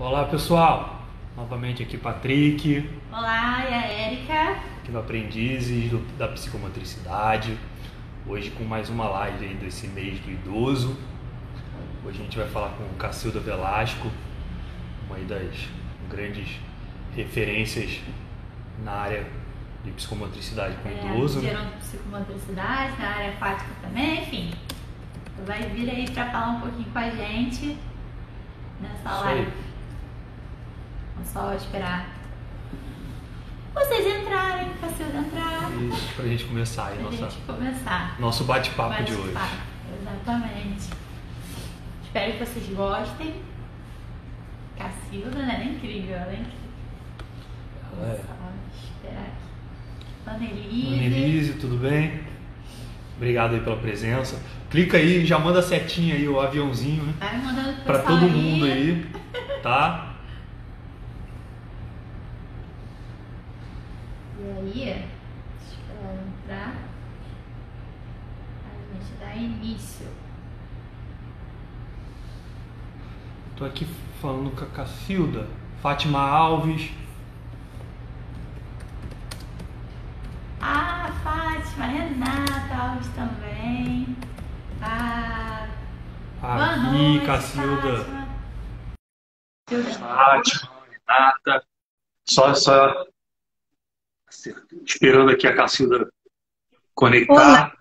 Olá pessoal, novamente aqui Patrick, Olá, e a Érica? aqui no Aprendizes da Psicomotricidade, hoje com mais uma live aí desse mês do idoso. Hoje a gente vai falar com Cacilda Velasco, uma das grandes referências na área de psicomotricidade com idoso. Gerando psicomotricidade, na área aquática também, enfim. Tu vai vir aí pra falar um pouquinho com a gente nessa live. Vamos só esperar vocês entrarem, Cacilda entrar. Isso, pra gente começar aí nosso bate-papo de hoje. Exatamente. Espero que vocês gostem. Cacilda, né? É incrível, ela é incrível. Ela é. Só esperar aqui. Annelise, tudo bem? Obrigado aí pela presença. Clica aí, já manda a setinha aí, o aviãozinho, né? Vai mandando pro pra todo mundo aí, tá? E aí, esperar entrar, a gente dá início. Tô aqui falando com a Cacilda, Fátima Alves. Ah, Fátima, Renata Alves também. Boa Aqui, noite, Cacilda. Fátima. Renata. Só esperando aqui a Cacilda conectar. Olá.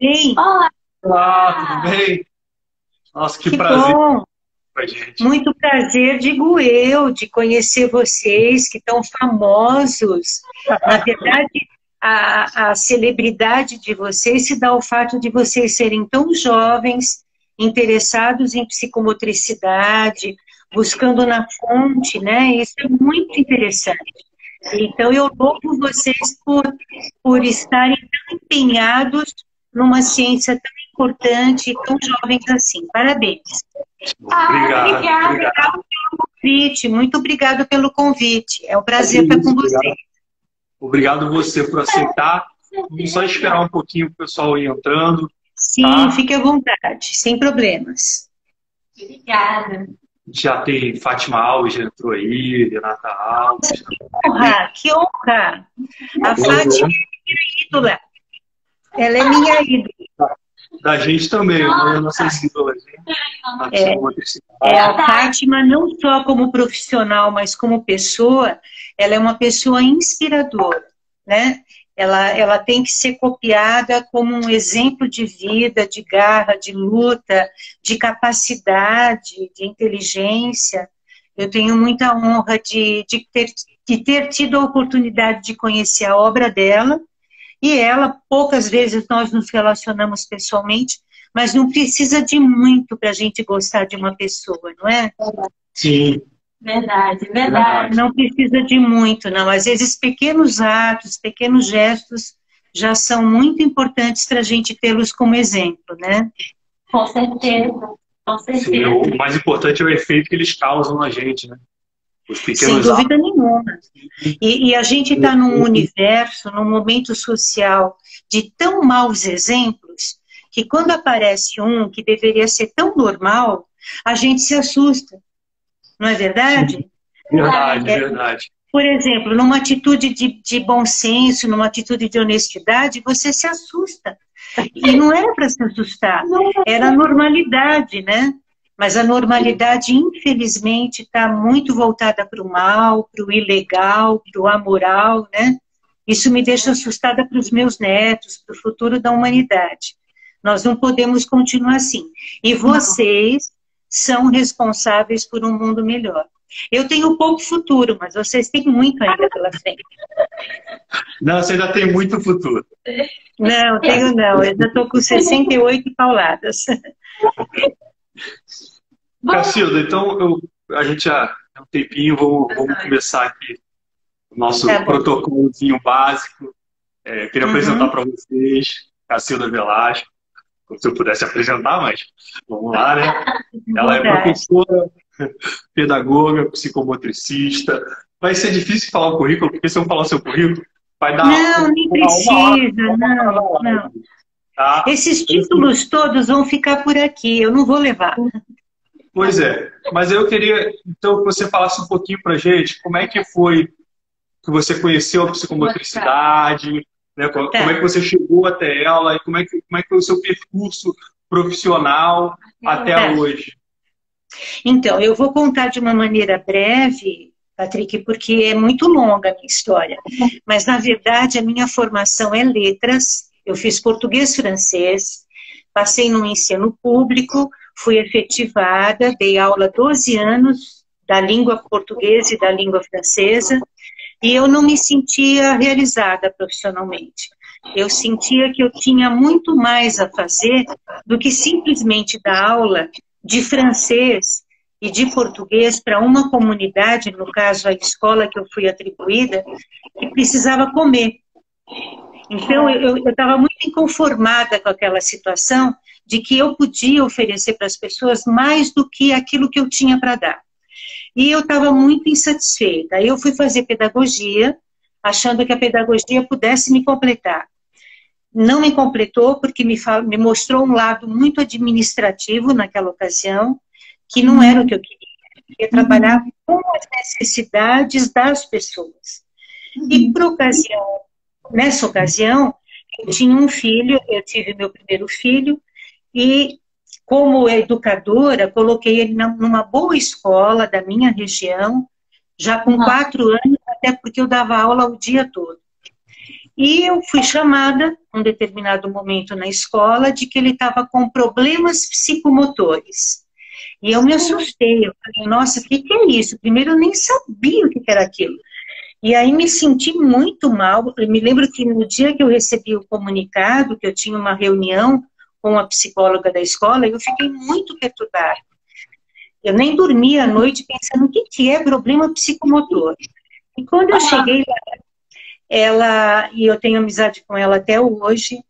Sim. Olá, tudo bem? Nossa, que prazer bom. com a gente. Muito prazer, digo eu, de conhecer vocês, que estão famosos. Na verdade, a celebridade de vocês se dá ao fato de vocês serem tão jovens, interessados em psicomotricidade, buscando na fonte, né? Isso é muito interessante. Então, eu louvo vocês por estarem tão empenhados numa ciência tão importante e tão jovens assim. Parabéns. Obrigado. Pelo convite. Muito obrigado pelo convite. É um prazer estar com vocês. Obrigado você por aceitar. Vamos só esperar um pouquinho o pessoal ir entrando. Sim, tá? Fique à vontade, sem problemas. Obrigada. Já tem Fátima Alves, já entrou aí, Renata Alves. Que honra! A Fátima é minha ídola. Ela é minha ídola. Da gente também, uma das nossas ídolas. A Fátima, não só como profissional, mas como pessoa, ela é uma pessoa inspiradora, né? Ela tem que ser copiada como um exemplo de vida, de garra, de luta, de capacidade, de inteligência. Eu tenho muita honra de ter tido a oportunidade de conhecer a obra dela, e ela, poucas vezes nós nos relacionamos pessoalmente, mas não precisa de muito para a gente gostar de uma pessoa, não é? Sim. Verdade. Não precisa de muito, não. Às vezes, pequenos atos, pequenos gestos já são muito importantes para a gente tê-los como exemplo, né? Com certeza. Sim, o mais importante é o efeito que eles causam na gente, né? Os pequenos Sem dúvida nenhuma. E a gente está num universo, num momento social de tão maus exemplos, que quando aparece um que deveria ser tão normal, a gente se assusta. Não é verdade? Verdade. Por exemplo, numa atitude de bom senso, numa atitude de honestidade, você se assusta. E não era para se assustar, era a normalidade, né? Mas a normalidade, infelizmente, está muito voltada para o mal, para o ilegal, para o amoral, né? Isso me deixa assustada para os meus netos, para o futuro da humanidade. Nós não podemos continuar assim. E vocês são responsáveis por um mundo melhor. Eu tenho pouco futuro, mas vocês têm muito ainda pela frente. Não, você ainda tem muito futuro. Não, tenho não. Eu já estou com 68 pauladas. Cacilda, então a gente já tem um tempinho, vamos começar aqui o nosso protocolozinho básico. Queria apresentar para vocês Cacilda Velasco. Se eu pudesse apresentar, mas vamos lá, né? Ela é professora, pedagoga, psicomotricista. Vai ser difícil falar o currículo, porque se eu falar seu currículo, vai dar... Não, nem precisa, não. Tá? Esses títulos todos vão ficar por aqui, eu não vou levar. Pois é, mas eu queria então que você falasse um pouquinho para gente como é que foi que você conheceu a psicomotricidade, né? Como é que você chegou até ela e como é que foi o seu percurso profissional até hoje. Então, eu vou contar de uma maneira breve, Patrick, porque é muito longa a minha história. Mas, na verdade, a minha formação é letras. Eu fiz português e francês, passei no ensino público, fui efetivada, dei aula 12 anos da língua portuguesa e da língua francesa, e eu não me sentia realizada profissionalmente. Eu sentia que eu tinha muito mais a fazer do que simplesmente dar aula de francês e de português para uma comunidade, no caso a escola que eu fui atribuída, que precisava comer. Então eu estava muito inconformada com aquela situação de que eu podia oferecer para as pessoas mais do que aquilo que eu tinha para dar. E eu estava muito insatisfeita. Aí eu fui fazer pedagogia, achando que a pedagogia pudesse me completar. Não me completou porque me mostrou um lado muito administrativo naquela ocasião, que não era o que eu queria. Eu queria trabalhar com as necessidades das pessoas. E nessa ocasião, eu tinha um filho, eu tive meu primeiro filho, e como educadora, coloquei ele numa boa escola da minha região, já com 4 anos, até porque eu dava aula o dia todo. E eu fui chamada, em um determinado momento na escola, de que ele estava com problemas psicomotores. E eu me assustei, eu falei, nossa, o que é isso? Primeiro eu nem sabia o que era aquilo. E aí me senti muito mal. Eu me lembro que no dia que eu recebi o comunicado, que eu tinha uma reunião com a psicóloga da escola, eu fiquei muito perturbada. Eu nem dormia à noite pensando o que é problema psicomotor. E quando eu cheguei lá, e eu tenho amizade com ela até hoje,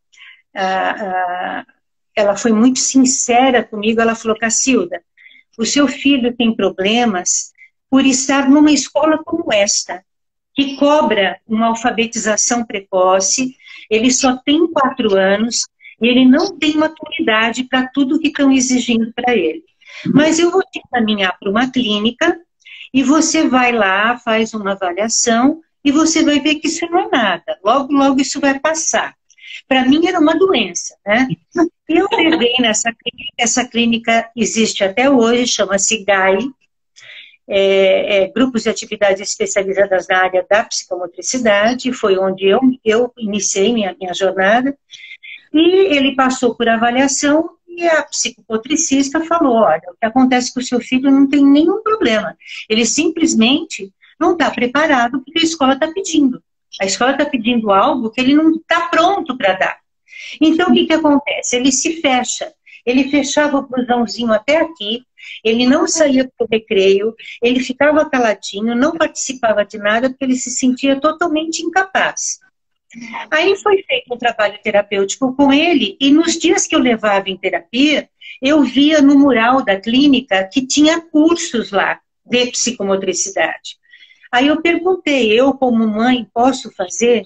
ela foi muito sincera comigo, ela falou, Cacilda, o seu filho tem problemas por estar numa escola como esta, que cobra uma alfabetização precoce, ele só tem 4 anos, e ele não tem maturidade para tudo que estão exigindo para ele. Mas eu vou te encaminhar para uma clínica, e você vai lá, faz uma avaliação, e você vai ver que isso não é nada. Logo, logo isso vai passar. Para mim era uma doença, né? E eu levei nessa clínica, essa clínica existe até hoje, chama-se GAI, Grupos de Atividades Especializadas na área da psicomotricidade, foi onde eu iniciei minha jornada, e ele passou por avaliação e a psicomotricista falou, olha, o que acontece com o seu filho não tem nenhum problema, ele simplesmente não está preparado porque a escola está pedindo. A escola está pedindo algo que ele não está pronto para dar. Então, o que acontece? Ele se fecha. Ele fechava o blusãozinho até aqui, ele não saía para o recreio, ele ficava caladinho, não participava de nada porque ele se sentia totalmente incapaz. Aí foi feito um trabalho terapêutico com ele e nos dias que eu levava em terapia, eu via no mural da clínica que tinha cursos lá de psicomotricidade. Aí eu perguntei, eu como mãe posso fazer?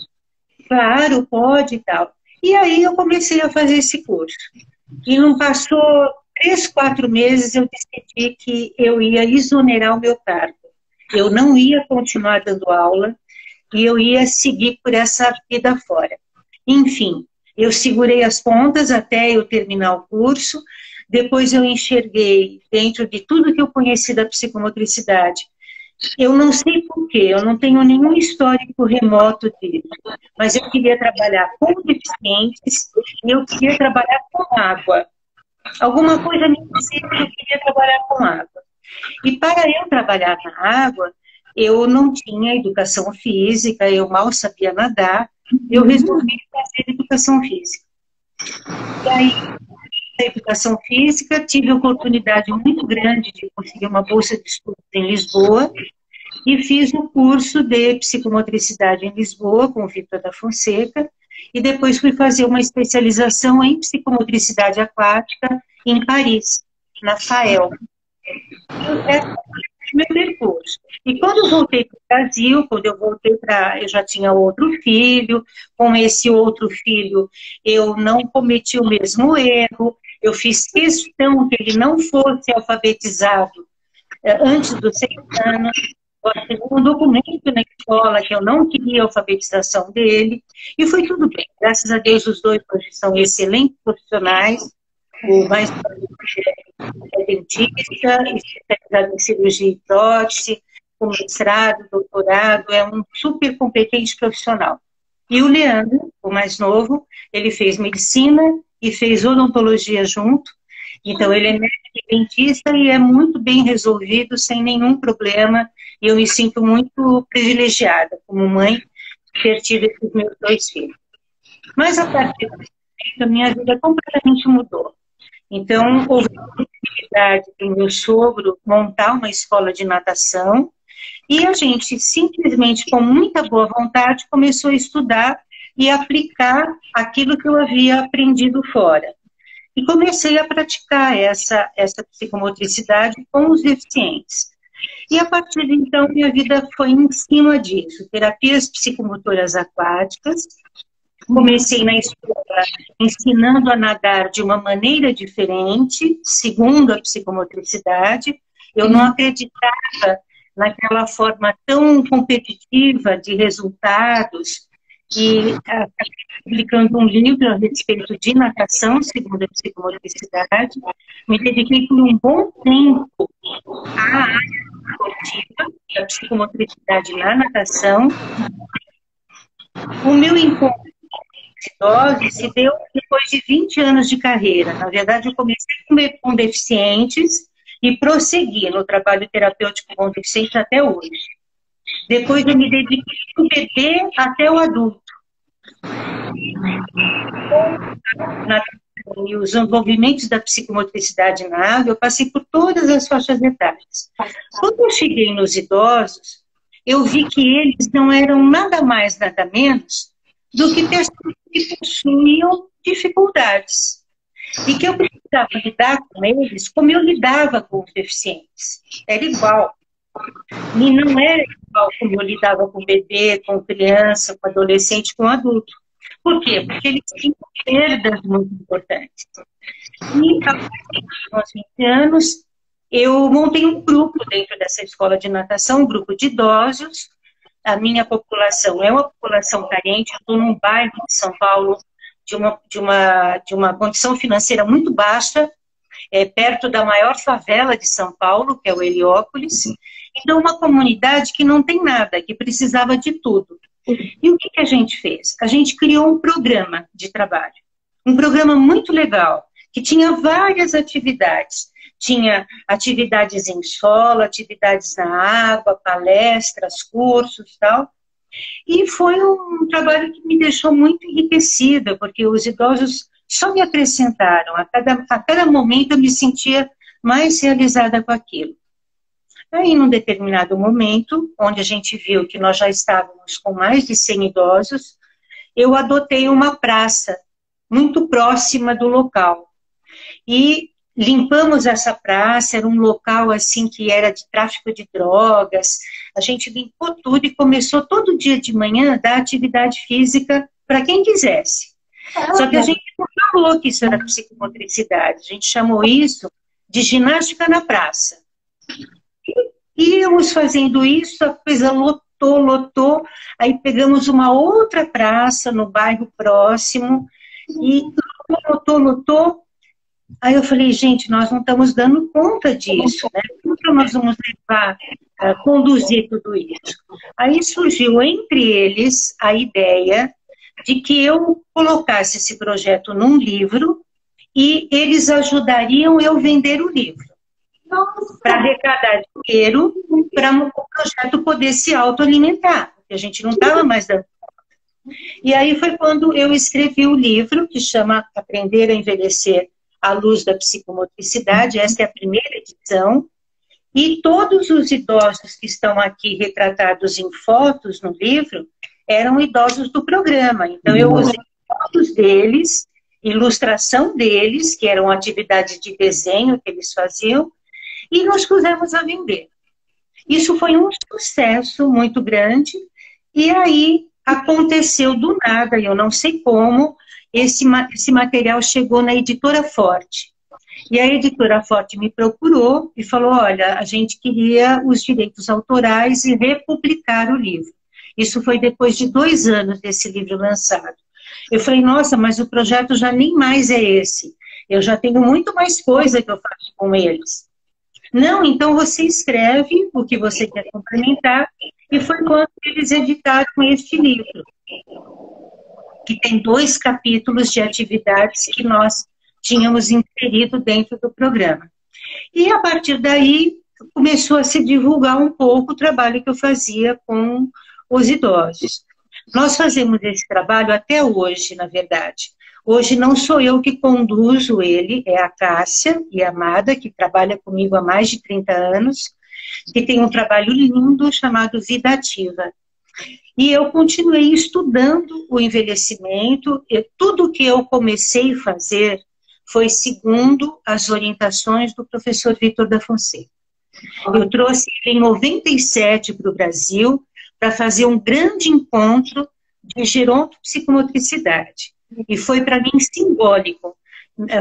Claro, pode e tal. E aí eu comecei a fazer esse curso. E não passou 3, 4 meses eu decidi que eu ia exonerar o meu cargo. Eu não ia continuar dando aula e eu ia seguir por essa vida fora. Enfim, eu segurei as pontas até eu terminar o curso, depois eu enxerguei dentro de tudo que eu conheci da psicomotricidade. Eu não sei porquê, eu não tenho nenhum histórico remoto disso, mas eu queria trabalhar com deficientes e eu queria trabalhar com água. Alguma coisa me dizia que eu queria trabalhar com água. E para eu trabalhar na água, eu não tinha educação física, eu mal sabia nadar, eu resolvi fazer educação física. E aí, na educação física, tive a oportunidade muito grande de conseguir uma bolsa de estudos em Lisboa e fiz um curso de psicomotricidade em Lisboa com o Vitor da Fonseca e depois fui fazer uma especialização em psicomotricidade aquática em Paris, na FAEL. Esse foi o meu percurso. E quando eu voltei para o Brasil, eu já tinha outro filho, com esse outro filho eu não cometi o mesmo erro, Eu fiz questão que ele não fosse alfabetizado antes dos 6 anos. Eu assinei um documento na escola que eu não queria a alfabetização dele. E foi tudo bem. Graças a Deus, os dois hoje são excelentes profissionais. O mais é dentista, especializado em cirurgia e prótese, com mestrado, doutorado, é um super competente profissional. E o Leandro, o mais novo, ele fez medicina e fez odontologia junto. Então, ele é médico e dentista e é muito bem resolvido, sem nenhum problema. E eu me sinto muito privilegiada, como mãe, de ter tido esses meus 2 filhos. Mas, a partir desse momento, a minha vida completamente mudou. Então, houve a possibilidade do meu sogro montar uma escola de natação e a gente, simplesmente, com muita boa vontade, começou a estudar e aplicar aquilo que eu havia aprendido fora. E comecei a praticar essa psicomotricidade com os deficientes. E a partir de então, minha vida foi em cima disso. Terapias psicomotoras aquáticas. Comecei na escola ensinando a nadar de uma maneira diferente, segundo a psicomotricidade. Eu não acreditava naquela forma tão competitiva de resultados. E publicando um livro a respeito de natação, segundo a psicomotricidade, me dediquei por um bom tempo à área esportiva, da psicomotricidade na natação. O meu encontro com idosos se deu depois de 20 anos de carreira. Na verdade, eu comecei com deficientes e prossegui no trabalho terapêutico com deficientes até hoje. Depois eu me dediquei do bebê até o adulto. E os envolvimentos da psicomotricidade na água, eu passei por todas as faixas etárias. Quando eu cheguei nos idosos, eu vi que eles não eram nada mais, nada menos do que pessoas que possuíam dificuldades. E que eu precisava lidar com eles como eu lidava com os deficientes. Era igual. E não era igual como eu lidava com bebê, com criança, com adolescente, com adulto. Por quê? Porque eles tinham perdas muito importantes. E, a partir dos 20 anos, eu montei um grupo dentro dessa escola de natação, um grupo de idosos. A minha população é uma população carente. Eu estou num bairro de São Paulo de uma condição financeira muito baixa, perto da maior favela de São Paulo, que é o Heliópolis. Então, uma comunidade que não tem nada, que precisava de tudo. E o que a gente fez? A gente criou um programa de trabalho. Um programa muito legal, que tinha várias atividades. Tinha atividades em solo, atividades na água, palestras, cursos e tal. E foi um trabalho que me deixou muito enriquecida, porque os idosos só me acrescentaram. A cada momento eu me sentia mais realizada com aquilo. Aí, num determinado momento, onde a gente viu que nós já estávamos com mais de 100 idosos, eu adotei uma praça muito próxima do local. E limpamos essa praça, era um local assim que era de tráfico de drogas. A gente limpou tudo e começou todo dia de manhã a dar atividade física para quem quisesse. Só que a gente não falou que isso era psicomotricidade, a gente chamou isso de ginástica na praça. E íamos fazendo isso, a coisa lotou, aí pegamos uma outra praça no bairro próximo, e lotou. Aí eu falei, gente, nós não estamos dando conta disso, né? Como nós vamos levar, conduzir tudo isso? Aí surgiu entre eles a ideia de que eu colocasse esse projeto num livro e eles ajudariam eu vender o livro. Para arrecadar dinheiro, para o projeto poder se autoalimentar, porque a gente não estava mais dando conta. E aí foi quando eu escrevi o livro, que chama Aprender a Envelhecer à Luz da Psicomotricidade. Esta é a primeira edição, e todos os idosos que estão aqui retratados em fotos no livro eram idosos do programa. Então eu usei fotos deles, ilustração deles, que eram atividades de desenho que eles faziam, e nós pusemos a vender. Isso foi um sucesso muito grande, e aí aconteceu do nada, eu não sei como, esse material chegou na Editora Forte. E a editora Forte me procurou e falou, olha, a gente queria os direitos autorais e republicar o livro. Isso foi depois de 2 anos desse livro lançado. Eu falei, nossa, mas o projeto já nem mais é esse. Eu já tenho muito mais coisa que eu faço com eles. Não, então você escreve o que você quer complementar. E foi quando eles editaram este livro, que tem 2 capítulos de atividades que nós tínhamos inserido dentro do programa. E a partir daí começou a se divulgar um pouco o trabalho que eu fazia com os idosos. Nós fazemos esse trabalho até hoje, na verdade. Hoje não sou eu que conduzo ele, é a Cássia e a Amada, que trabalha comigo há mais de 30 anos, que tem um trabalho lindo chamado Vida Ativa. E eu continuei estudando o envelhecimento, e tudo que eu comecei a fazer foi segundo as orientações do professor Vitor da Fonseca. Eu trouxe ele em 97 para o Brasil para fazer um grande encontro de gerontopsicomotricidade. E foi para mim simbólico,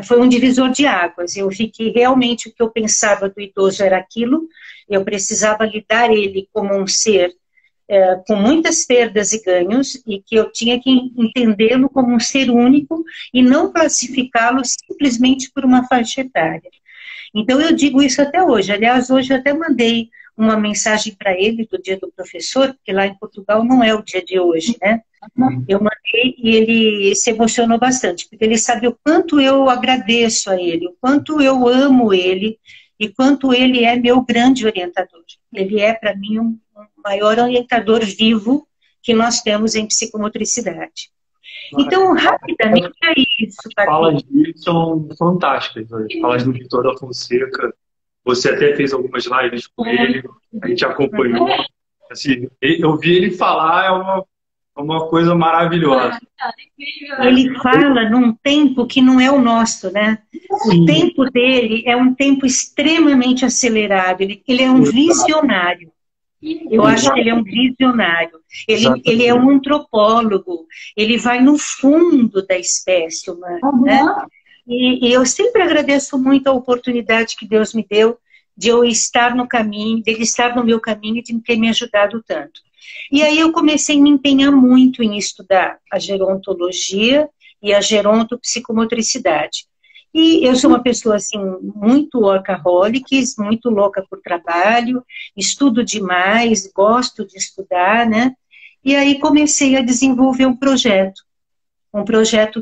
foi um divisor de águas. Eu vi que realmente o que eu pensava do idoso era aquilo, eu precisava lidar ele como um ser com muitas perdas e ganhos, e que eu tinha que entendê-lo como um ser único e não classificá-lo simplesmente por uma faixa etária. Então eu digo isso até hoje. Aliás, hoje eu até mandei uma mensagem para ele do dia do professor, porque lá em Portugal não é o dia de hoje, né? Eu mandei e ele se emocionou bastante, porque ele sabe o quanto eu agradeço a ele, o quanto eu amo ele e quanto ele é meu grande orientador. Ele é, para mim, um maior orientador vivo que nós temos em psicomotricidade. Então, rapidamente, é isso. As falas dele são fantásticas. As falas do Vitor da Fonseca, você até fez algumas lives com ele, a gente acompanhou. Assim, eu vi ele falar, é uma coisa maravilhosa. Ele fala num tempo que não é o nosso, né? O tempo dele é um tempo extremamente acelerado. Ele é um visionário. Eu acho que ele é um visionário. Ele é um antropólogo. Ele vai no fundo da espécie humana, né? E eu sempre agradeço muito a oportunidade que Deus me deu de eu estar no caminho, dele estar no meu caminho e de ter me ajudado tanto. E aí eu comecei a me empenhar muito em estudar a gerontologia e a gerontopsicomotricidade. E eu sou uma pessoa, assim, muito workaholic, muito louca por trabalho, estudo demais, gosto de estudar, né? E aí comecei a desenvolver um projeto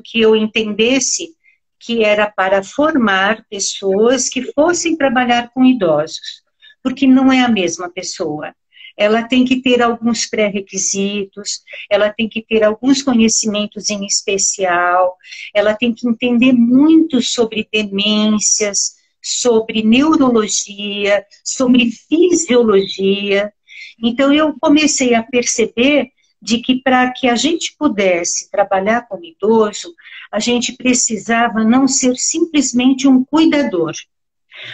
que eu entendesse que era para formar pessoas que fossem trabalhar com idosos, porque não é a mesma pessoa. Ela tem que ter alguns pré-requisitos, ela tem que ter alguns conhecimentos em especial, ela tem que entender muito sobre demências, sobre neurologia, sobre fisiologia. Então eu comecei a perceber de que para que a gente pudesse trabalhar com idoso, a gente precisava não ser simplesmente um cuidador.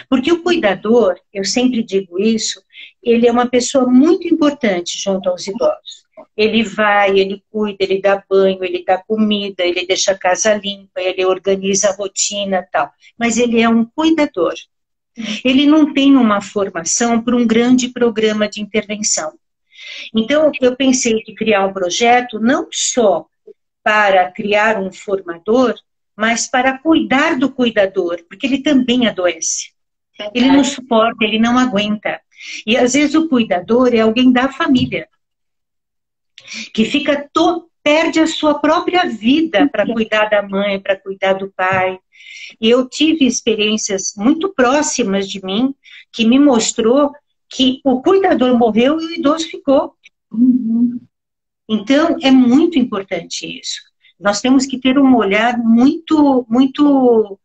Porque o cuidador, eu sempre digo isso, ele é uma pessoa muito importante junto aos idosos. Ele vai, ele cuida, ele dá banho, ele dá comida, ele deixa a casa limpa, ele organiza a rotina e tal. Mas ele é um cuidador. Ele não tem uma formação para um grande programa de intervenção. Então, eu pensei em criar um projeto não só para criar um formador, mas para cuidar do cuidador, porque ele também adoece. Ele não suporta, ele não aguenta. E às vezes o cuidador é alguém da família, que perde a sua própria vida para cuidar da mãe, para cuidar do pai. E eu tive experiências muito próximas de mim, que me mostrou que o cuidador morreu e o idoso ficou. Então, é muito importante isso. Nós temos que ter um olhar muito, muito,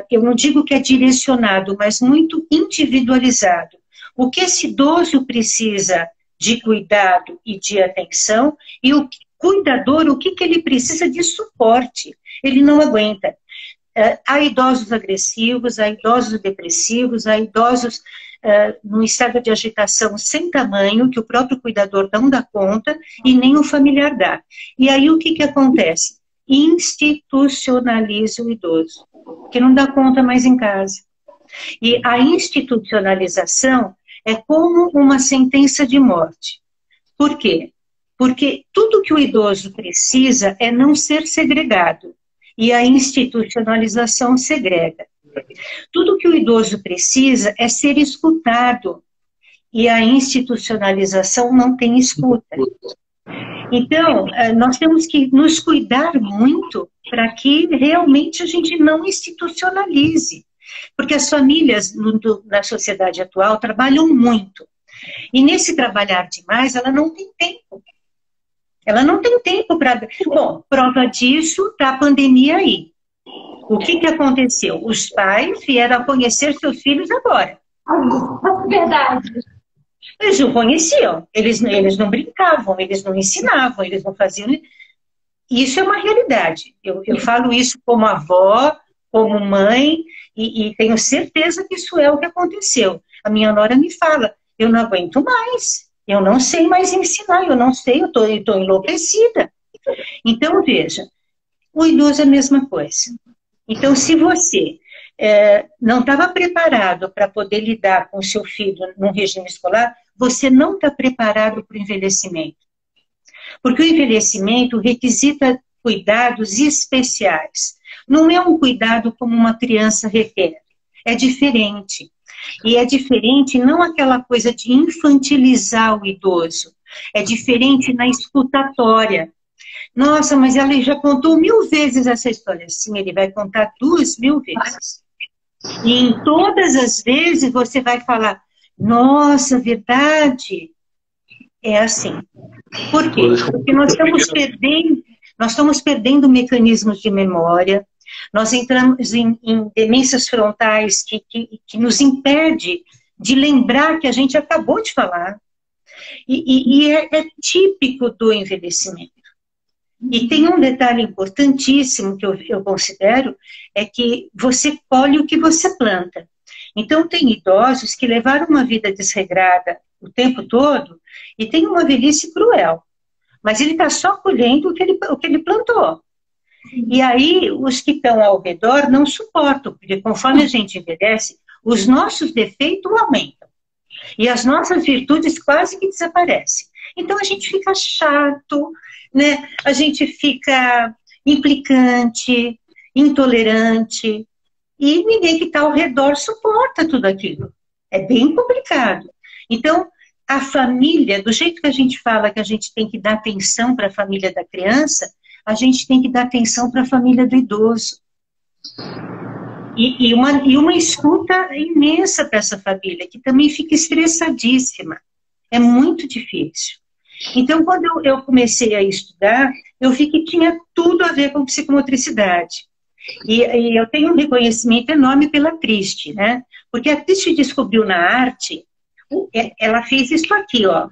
eu não digo que é direcionado, mas muito individualizado. O que esse idoso precisa de cuidado e de atenção, e o cuidador, o que ele precisa de suporte. Ele não aguenta. Há idosos agressivos, há idosos depressivos, há idosos num estado de agitação sem tamanho, que o próprio cuidador não dá conta e nem o familiar dá. E aí o que acontece? institucionalize o idoso, que não dá conta mais em casa. E a institucionalização é como uma sentença de morte. Por quê? Porque tudo que o idoso precisa é não ser segregado. E a institucionalização segrega. Tudo que o idoso precisa é ser escutado. E a institucionalização não tem escuta. Então, nós temos que nos cuidar muito para que realmente a gente não institucionalize. Porque as famílias na sociedade atual trabalham muito. E nesse trabalhar demais, ela não tem tempo. Ela não tem tempo para... Bom, prova disso está a pandemia aí. O que aconteceu? Os pais vieram a conhecer seus filhos agora. Verdade. Eles não conheciam, eles não brincavam, eles não ensinavam, eles não faziam... Isso é uma realidade. Eu falo isso como avó, como mãe, e tenho certeza que isso é o que aconteceu. A minha nora me fala, eu não aguento mais, eu não sei mais ensinar, eu não sei, eu estou enlouquecida. Então, veja, o idoso é a mesma coisa. Então, se você não estava preparado para poder lidar com o seu filho num regime escolar, você não está preparado para o envelhecimento. Porque o envelhecimento requisita cuidados especiais. Não é um cuidado como uma criança requer. É diferente. E é diferente não aquela coisa de infantilizar o idoso. É diferente na escutatória. Nossa, mas ela já contou 1000 vezes essa história. Sim, ele vai contar 2000 vezes. E em todas as vezes você vai falar, nossa, verdade. É assim. Por quê? Porque nós estamos perdendo mecanismos de memória, nós entramos em demências frontais que nos impede de lembrar que a gente acabou de falar. E é típico do envelhecimento. E tem um detalhe importantíssimo que eu considero, é que você colhe o que você planta. Então, tem idosos que levaram uma vida desregrada o tempo todo e tem uma velhice cruel. Mas ele está só colhendo o que ele plantou. E aí, os que estão ao redor não suportam, porque conforme a gente envelhece, os nossos defeitos aumentam. E as nossas virtudes quase que desaparecem. Então, a gente fica chato, né? A gente fica implicante, intolerante, e ninguém que está ao redor suporta tudo aquilo. É bem complicado. Então, a família, do jeito que a gente fala que a gente tem que dar atenção para a família da criança, a gente tem que dar atenção para a família do idoso. E uma escuta imensa para essa família, que também fica estressadíssima. É muito difícil. Então, quando eu comecei a estudar, eu vi que tinha tudo a ver com psicomotricidade. E eu tenho um reconhecimento enorme pela Christie, né? Porque a Christie descobriu na arte, ela fez isso aqui, ó.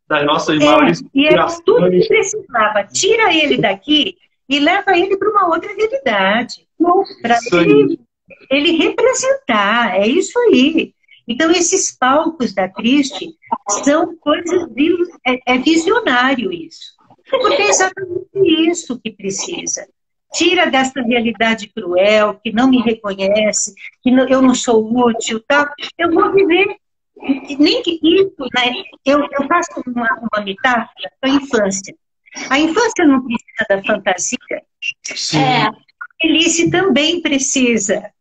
Das nossas maiores inspirações. E era tudo que precisava. Tira ele daqui e leva ele para uma outra realidade. Para ele representar. É isso aí. Então, esses palcos da Christie são coisas... É visionário isso. Porque é exatamente isso que precisa. Tira dessa realidade cruel, que não me reconhece, que eu não sou útil, tá? Eu vou viver... Nem que isso, né? Eu faço uma metáfora para a infância. A infância não precisa da fantasia. Sim. A velhice também precisa.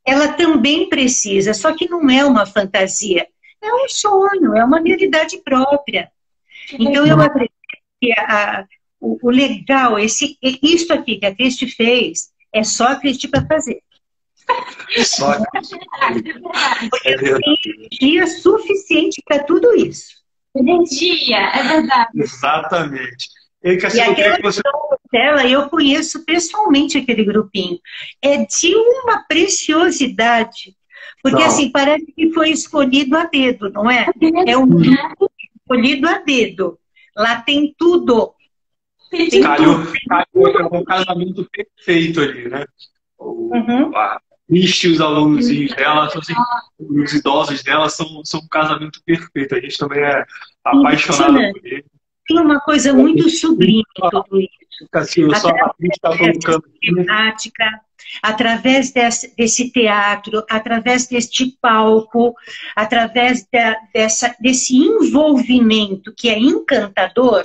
Ela também precisa, só que não é uma fantasia. É um sonho, é uma realidade própria. Então, eu acredito que o legal, isso aqui que a Christie fez, é só a Christie para fazer. Só porque eu tenho energia suficiente para tudo isso. Energia, é verdade. Exatamente. E aquela dela, eu conheço pessoalmente aquele grupinho. É de uma preciosidade. Porque assim, parece que foi escolhido a dedo, não é? É um grupo escolhido a dedo. Lá tem tudo. Caiu um casamento perfeito ali, né? A Christie, os alunos dela, os idosos dela são um casamento perfeito. A gente também é apaixonado por ele. tem uma coisa muito sublime em tudo isso. Cassio, só a Cris está colocando temática, através desse teatro, através deste palco, através desse envolvimento que é encantador,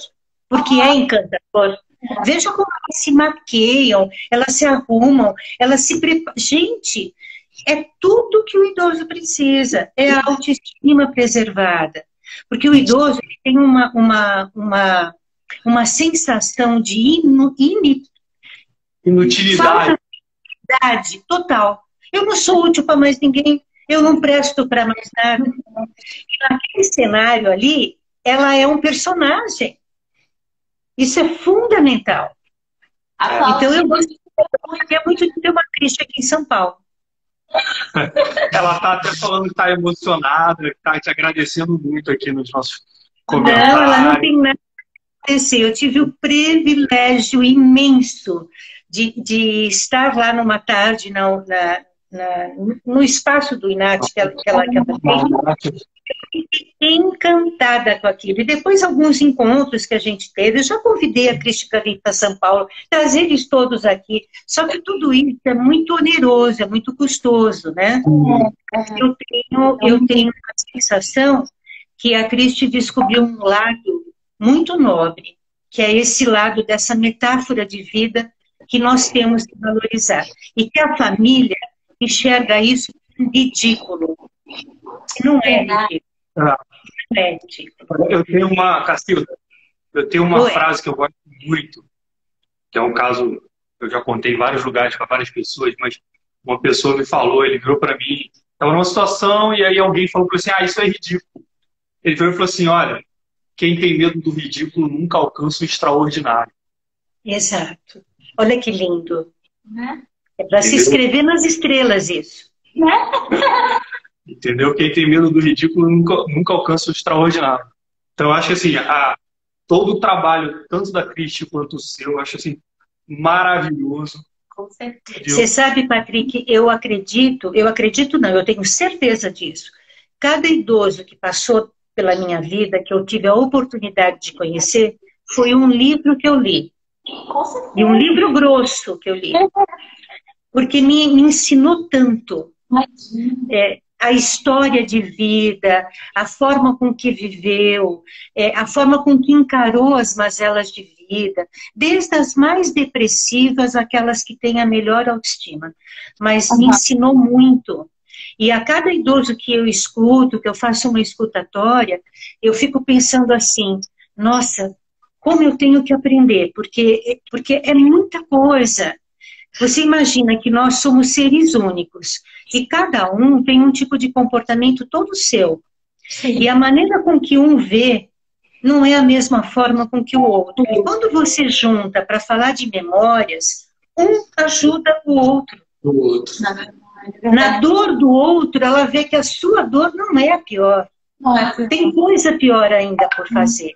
porque é encantador. Veja como elas se maquiam, elas se arrumam, elas se preparam. Gente, é tudo que o idoso precisa, é a autoestima preservada. Porque o idoso ele tem uma sensação de inutilidade total. Eu não sou útil para mais ninguém, eu não presto para mais nada. E naquele cenário ali, ela é um personagem. Isso é fundamental. Então eu gostaria muito de ter uma Cristi aqui em São Paulo. Ela está até falando que está emocionada, que está te agradecendo muito aqui nos nossos comentários. Não, ela não tem nada a agradecer. Eu tive o privilégio imenso de estar lá numa tarde no espaço do INAT que ela fez. Eu fiquei encantada com aquilo. E depois alguns encontros que a gente teve, eu já convidei a Cristi para vir para São Paulo, trazer eles todos aqui. Só que tudo isso é muito oneroso, é muito custoso, né? Eu tenho a sensação que a Cristi descobriu um lado muito nobre, que é esse lado dessa metáfora de vida que nós temos que valorizar. E que a família enxerga isso ridículo. Não é ridículo. Não é ridículo. Eu tenho Cacilda, frase que eu gosto muito, que é um caso, eu já contei em vários lugares para várias pessoas, mas uma pessoa me falou, ele virou para mim, estava numa situação e aí alguém falou para ele assim, isso é ridículo. Ele virou e falou assim, olha, quem tem medo do ridículo nunca alcança o extraordinário. Exato. Olha que lindo. É para se escrever nas estrelas isso. Entendeu? Quem tem medo do ridículo nunca alcança o extraordinário. Então, eu acho assim, todo o trabalho, tanto da Cristi quanto o seu, eu acho assim, maravilhoso. Com certeza. Você sabe, Patrick, eu tenho certeza disso. Cada idoso que passou pela minha vida, que eu tive a oportunidade de conhecer, foi um livro que eu li. E um livro grosso que eu li. Porque me ensinou tanto. A história de vida, a forma com que viveu, a forma com que encarou as mazelas de vida, desde as mais depressivas, aquelas que têm a melhor autoestima. Mas me ensinou muito. E a cada idoso que eu escuto, que eu faço uma escutatória, eu fico pensando assim, nossa, como eu tenho que aprender, porque é muita coisa. Você imagina que nós somos seres únicos e cada um tem um tipo de comportamento todo seu. Sim. E a maneira com que um vê não é a mesma forma com que o outro. E quando você junta para falar de memórias, um ajuda o outro. Na dor do outro, ela vê que a sua dor não é a pior. Tem coisa pior ainda por fazer.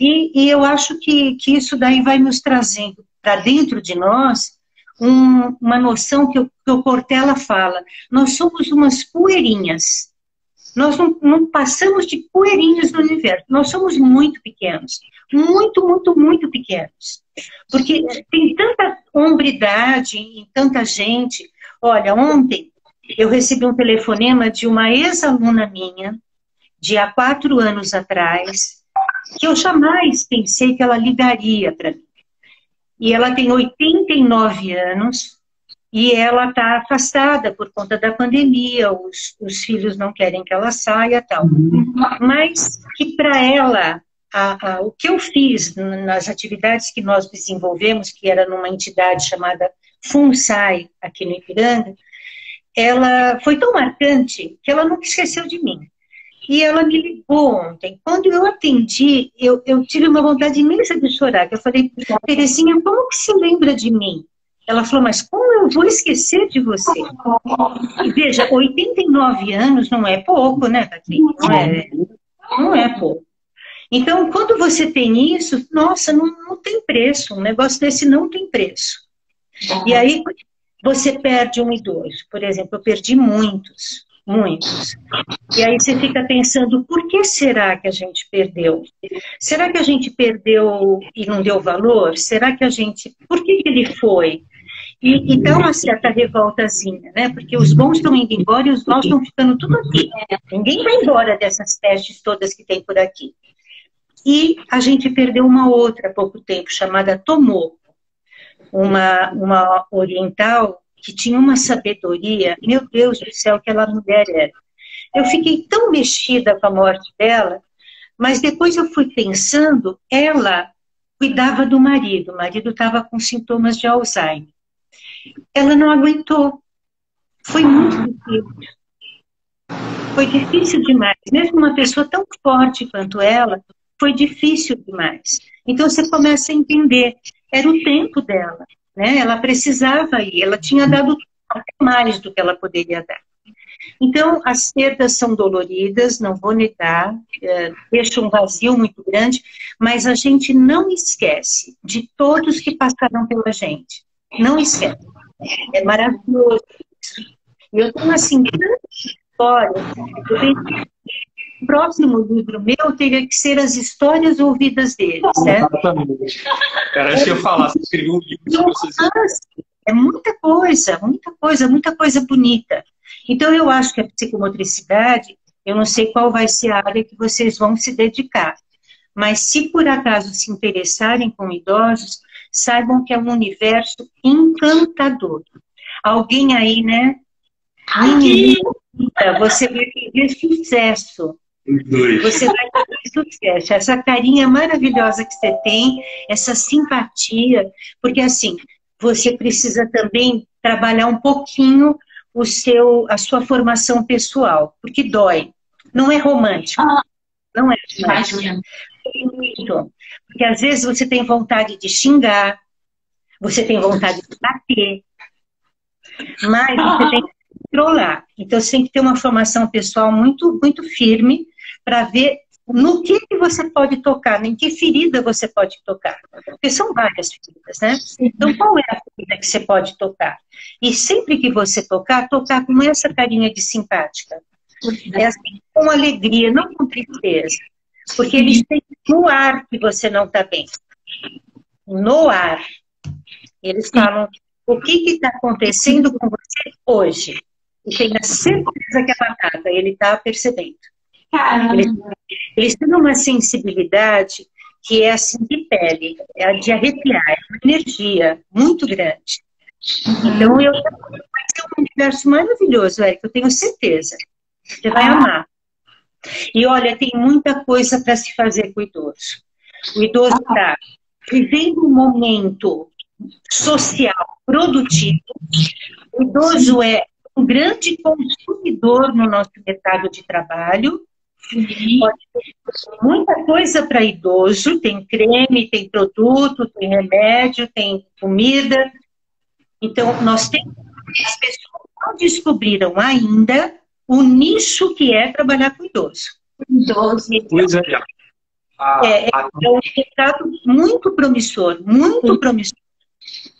E eu acho que isso daí vai nos trazendo para dentro de nós uma noção que o Cortella fala. Nós somos umas poeirinhas. Nós não passamos de poeirinhas no universo. Nós somos muito pequenos. Muito, muito, muito pequenos. Porque tem tanta hombridade em tanta gente. Olha, ontem eu recebi um telefonema de uma ex-aluna minha, de há 4 anos atrás, que eu jamais pensei que ela ligaria para mim. E ela tem 89 anos e ela está afastada por conta da pandemia, os filhos não querem que ela saia e tal. Mas que para ela, o que eu fiz nas atividades que nós desenvolvemos, que era numa entidade chamada FUNSAI, aqui no Ipiranga, ela foi tão marcante que ela nunca esqueceu de mim. E ela me ligou ontem. Quando eu atendi, eu tive uma vontade imensa de chorar. Eu falei, Terezinha, como que se lembra de mim? Ela falou, mas como eu vou esquecer de você? E veja, 89 anos não é pouco, né, Patrícia? Não é pouco. Então, quando você tem isso, nossa, não tem preço. Um negócio desse não tem preço. E aí, você perde um idoso. Por exemplo, eu perdi muitos. muitos. E aí você fica pensando, por que será que a gente perdeu? Será que a gente perdeu e não deu valor? Será que a gente... Por que ele foi? E dá uma certa revoltazinha, né? Porque os bons estão indo embora e os maus estão ficando tudo aqui. Ninguém vai embora dessas pestes todas que tem por aqui. E a gente perdeu uma outra há pouco tempo, chamada Tomoko, uma oriental que tinha uma sabedoria, meu Deus do céu, que aquela mulher era. Eu fiquei tão mexida com a morte dela, mas depois eu fui pensando, ela cuidava do marido, o marido estava com sintomas de Alzheimer. Ela não aguentou. Foi muito difícil. Foi difícil demais. Mesmo uma pessoa tão forte quanto ela, foi difícil demais. Então você começa a entender, era o tempo dela, né? Ela precisava ir, ela tinha dado até mais do que ela poderia dar. Então, as perdas são doloridas, não vou negar, deixa um vazio muito grande, mas a gente não esquece de todos que passaram pela gente. Não esquece. É maravilhoso isso. E eu tenho, assim, tantas histórias. O próximo livro meu teria que ser as histórias ouvidas deles, né? Exatamente. Era isso que eu ia falar, você escreveu um livro de vocês. É muita coisa bonita. Então, eu acho que a psicomotricidade, eu não sei qual vai ser a área que vocês vão se dedicar, mas se por acaso se interessarem com idosos, saibam que é um universo encantador. Alguém aí, né? Menina, você vai ter sucesso. Você vai ter sucesso. Essa carinha maravilhosa que você tem, essa simpatia, porque assim, você precisa também trabalhar um pouquinho a sua formação pessoal, porque dói. Não é romântico. Não é romântico. Porque às vezes você tem vontade de xingar, você tem vontade de bater, mas você tem que controlar. Então você tem que ter uma formação pessoal muito, muito firme para ver no que você pode tocar, em que ferida você pode tocar. Porque são várias feridas, né? Então, qual é a ferida que você pode tocar? E sempre que você tocar com essa carinha de simpática. É assim, com alegria, não com tristeza. Porque eles têm no ar que você não está bem. No ar. Eles falam o que está acontecendo com você hoje. E tenha certeza que é batata, ele está percebendo. Eles têm uma sensibilidade que é assim de pele, é de arrepiar, é uma energia muito grande. Então, vai ser um universo maravilhoso, Érica, eu tenho certeza. Você vai amar. E olha, tem muita coisa para se fazer com o idoso. O idoso está vivendo um momento social produtivo. O idoso é um grande consumidor no nosso mercado de trabalho. Pode ter muita coisa para idoso, tem creme, tem produto, tem remédio, tem comida. Então, as pessoas não descobriram ainda o nicho que é trabalhar com idoso. Pois é. É um mercado muito promissor, muito promissor.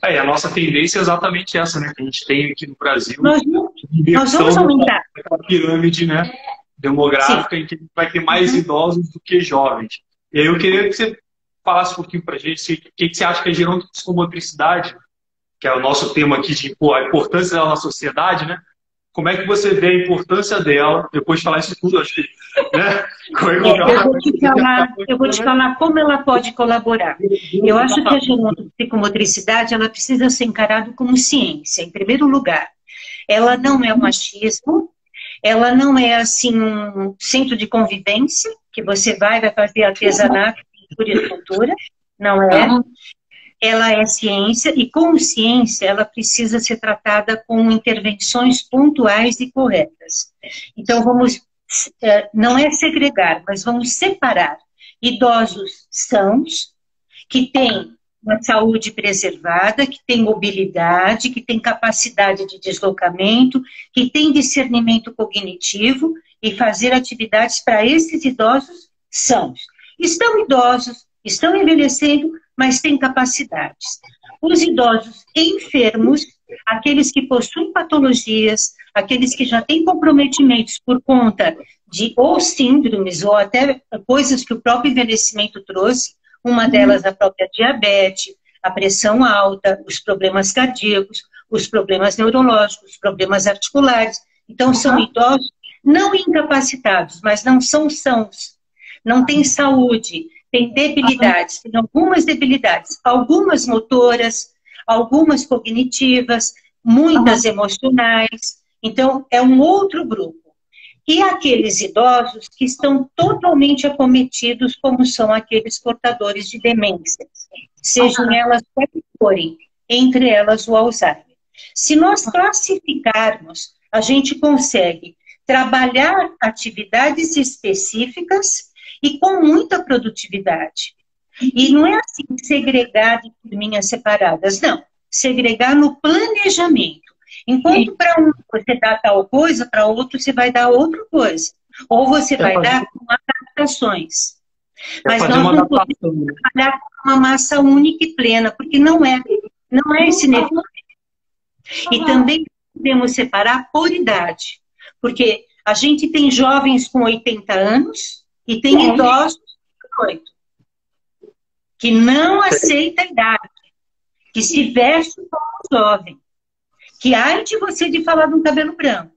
A nossa tendência é exatamente essa, né? Que a gente tem aqui no Brasil. Nós vamos aumentar. Aquela pirâmide, né? Demográfica, em que a gente vai ter mais idosos do que jovens. E aí eu queria que você falasse um pouquinho pra gente o que você acha que é gerontopsicomotricidade, que é o nosso tema aqui de a importância dela na sociedade, né? Como é que você vê a importância dela, depois de falar isso tudo, acho que, né? Eu vou te falar como ela pode colaborar. Eu acho que a gerontopsicomotricidade, ela precisa ser encarada como ciência, em primeiro lugar. Ela não é um achismo, ela não é assim um centro de convivência, que você vai fazer artesanato, pintura e escultura, não é. Ela é ciência, e como ciência, ela precisa ser tratada com intervenções pontuais e corretas. Então, não é segregar, mas vamos separar idosos sãos, que têm uma saúde preservada, que têm mobilidade, que têm capacidade de deslocamento, que têm discernimento cognitivo, e fazer atividades para esses idosos sãos. Estão idosos, estão envelhecendo, mas têm capacidades. Os idosos enfermos, aqueles que possuem patologias, aqueles que já têm comprometimentos por conta de ou síndromes ou até coisas que o próprio envelhecimento trouxe, uma delas a própria diabetes, a pressão alta, os problemas cardíacos, os problemas neurológicos, os problemas articulares. Então, são idosos não incapacitados, mas não são sãos, não têm saúde, têm debilidades, tem algumas debilidades, algumas motoras, algumas cognitivas, muitas emocionais. Então, é um outro grupo. E aqueles idosos que estão totalmente acometidos, como são aqueles portadores de demências, sejam elas quais forem, entre elas o Alzheimer. Se nós classificarmos, a gente consegue trabalhar atividades específicas e com muita produtividade. E não é assim, segregar de turminhas separadas, não. Segregar no planejamento. Enquanto para um você dá tal coisa, para outro você vai dar outra coisa. Ou você vai dar com adaptações. Mas nós não podemos trabalhar com uma massa única e plena, porque não é esse nível. E também podemos separar por idade. Porque a gente tem jovens com 80 anos e tem idosos com 8. Que não aceita a idade. Que se veste como jovem. Que ai de você de falar de um cabelo branco.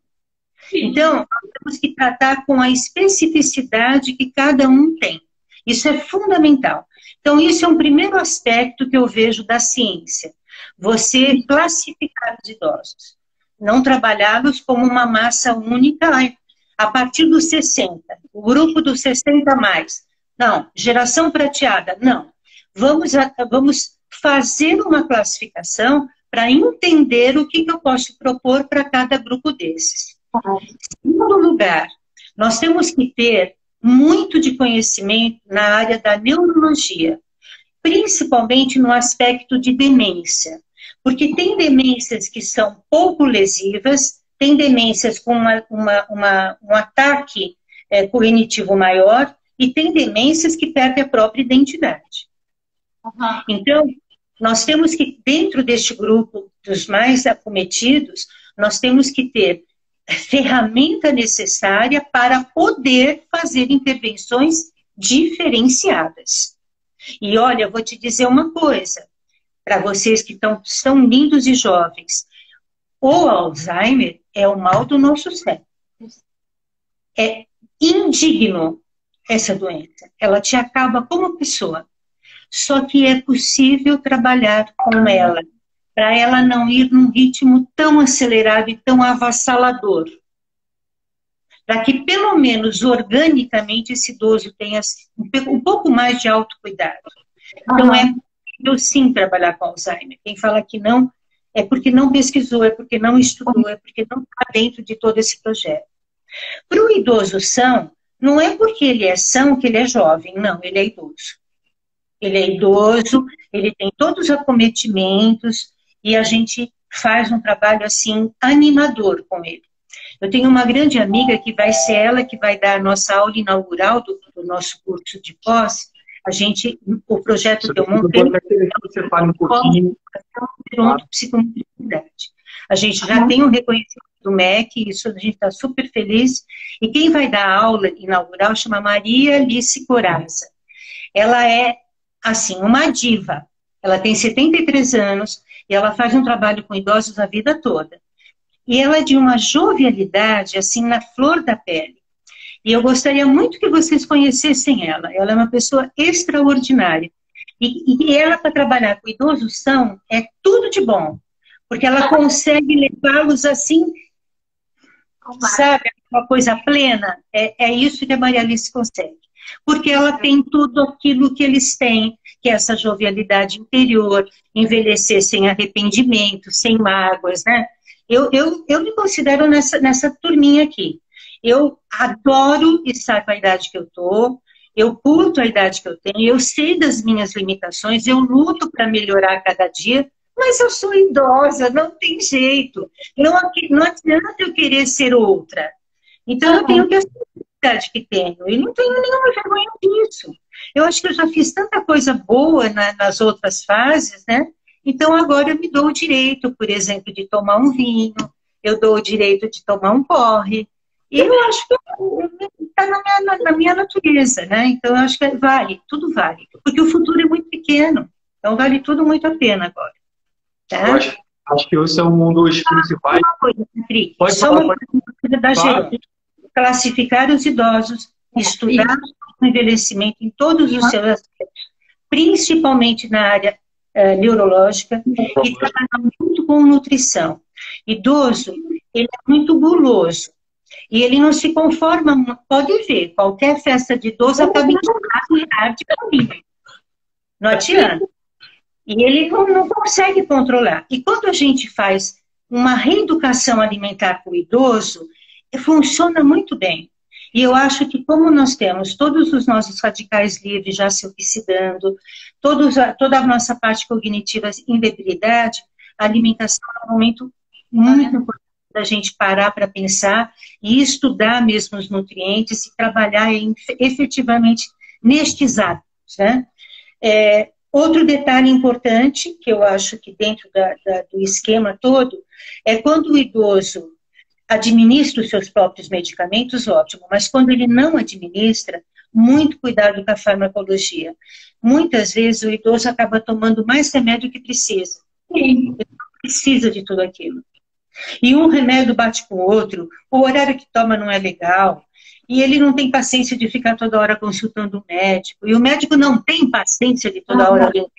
Então, nós temos que tratar com a especificidade que cada um tem. Isso é fundamental. Então, isso é um primeiro aspecto que eu vejo da ciência. Você classificar os idosos. Não trabalhá-los como uma massa única a partir dos 60. O grupo dos 60 mais. Não. Geração prateada. Não. Vamos fazer uma classificação para entender o que eu posso propor para cada grupo desses. Em segundo lugar, nós temos que ter muito de conhecimento na área da neurologia, principalmente no aspecto de demência, porque tem demências que são pouco lesivas, tem demências com um ataque cognitivo maior e tem demências que perdem a própria identidade. Então, nós temos que, dentro deste grupo dos mais acometidos, nós temos que ter ferramenta necessária para poder fazer intervenções diferenciadas. E olha, eu vou te dizer uma coisa, para vocês que são lindos e jovens, o Alzheimer é o mal do nosso século. É indigno essa doença, ela te acaba como pessoa. Só que é possível trabalhar com ela, para ela não ir num ritmo tão acelerado e tão avassalador. Para que, pelo menos, organicamente, esse idoso tenha um pouco mais de autocuidado. Então, é possível, sim, trabalhar com Alzheimer. Quem fala que não, é porque não pesquisou, é porque não estudou, é porque não está dentro de todo esse projeto. Para o idoso são, não é porque ele é são que ele é jovem, não, ele é idoso. Ele é idoso, ele tem todos os acometimentos e a gente faz um trabalho assim animador com ele. Eu tenho uma grande amiga que vai ser ela que vai dar a nossa aula inaugural do nosso curso de pós. O projeto que eu montei você fala um pouquinho. Psicomotricidade. A gente já tem um reconhecimento do MEC, isso a gente está super feliz. E quem vai dar a aula inaugural chama Maria Alice Coraza. Ela é assim, uma diva. Ela tem 73 anos e ela faz um trabalho com idosos a vida toda. E ela é de uma jovialidade, assim, na flor da pele. E eu gostaria muito que vocês conhecessem ela. Ela é uma pessoa extraordinária. E ela, para trabalhar com idosos, é tudo de bom. Porque ela consegue levá-los assim, sabe, uma coisa plena. É isso que a Maria Alice consegue. Porque ela tem tudo aquilo que eles têm, que é essa jovialidade interior, envelhecer sem arrependimento, sem mágoas, né? Eu me considero nessa turminha aqui. Eu adoro estar com a idade que eu estou, eu curto a idade que eu tenho, eu sei das minhas limitações, eu luto para melhorar a cada dia, mas eu sou idosa, não tem jeito. Não adianta eu querer ser outra. Então eu tenho que assumir a idade que tenho, e não tenho nenhuma vergonha disso. Eu acho que eu já fiz tanta coisa boa nas outras fases, né? Então, agora eu me dou o direito, por exemplo, de tomar um vinho, eu dou o direito de tomar um porre. E eu acho que está na minha natureza, né? Então, eu acho que vale, tudo vale. Porque o futuro é muito pequeno. Então, vale tudo muito a pena agora. Tá? Eu acho que esse é um dos principais. Uma coisa, Patrick, Pode só falar, uma coisa da gerência. Classificar os idosos, estudar o envelhimento em todos os seus aspectos, principalmente na área neurológica, e trabalhar muito com nutrição. Idoso, ele é muito guloso. E ele não se conforma, pode ver, qualquer festa de idoso acaba em tarde caminho. Não adianta. E ele não consegue controlar. E quando a gente faz uma reeducação alimentar para o idoso, funciona muito bem. E eu acho que como nós temos todos os nossos radicais livres já se oxidando, toda a nossa parte cognitiva em debilidade, a alimentação é um momento muito importante da gente parar para pensar e estudar mesmo os nutrientes e trabalhar efetivamente nestes hábitos, né? Outro detalhe importante, que eu acho que dentro do esquema todo, é quando o idoso administra os seus próprios medicamentos, ótimo, mas quando ele não administra, muito cuidado com a farmacologia. Muitas vezes o idoso acaba tomando mais remédio que precisa. Ele não precisa de tudo aquilo. E um remédio bate com o outro, o horário que toma não é legal, e ele não tem paciência de ficar toda hora consultando o médico, e o médico não tem paciência de toda hora orientar.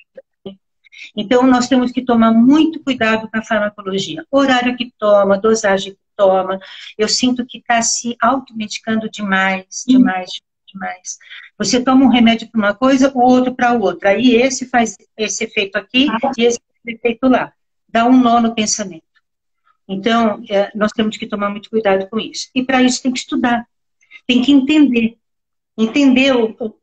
Então, nós temos que tomar muito cuidado com a farmacologia. Horário que toma, dosagem que toma. Eu sinto que está se automedicando demais. Você toma um remédio para uma coisa, o outro para outra. Aí esse faz esse efeito aqui e esse efeito lá. Dá um nó no pensamento. Então, nós temos que tomar muito cuidado com isso. E para isso tem que estudar. Tem que entender. Entender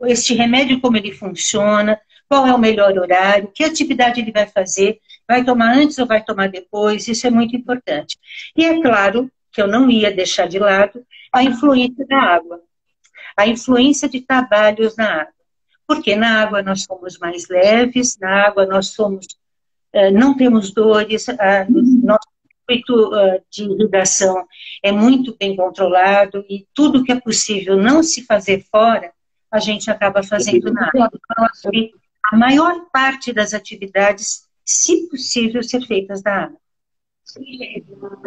este remédio, como ele funciona, qual é o melhor horário, que atividade ele vai fazer, vai tomar antes ou vai tomar depois, isso é muito importante. E é claro que eu não ia deixar de lado a influência da água, a influência de trabalhos na água. Porque na água nós somos mais leves, na água nós somos, não temos dores, nosso circuito de irrigação é muito bem controlado e tudo que é possível não se fazer fora, a gente acaba fazendo na água. Então, assim, a maior parte das atividades, se possível, ser feitas na água.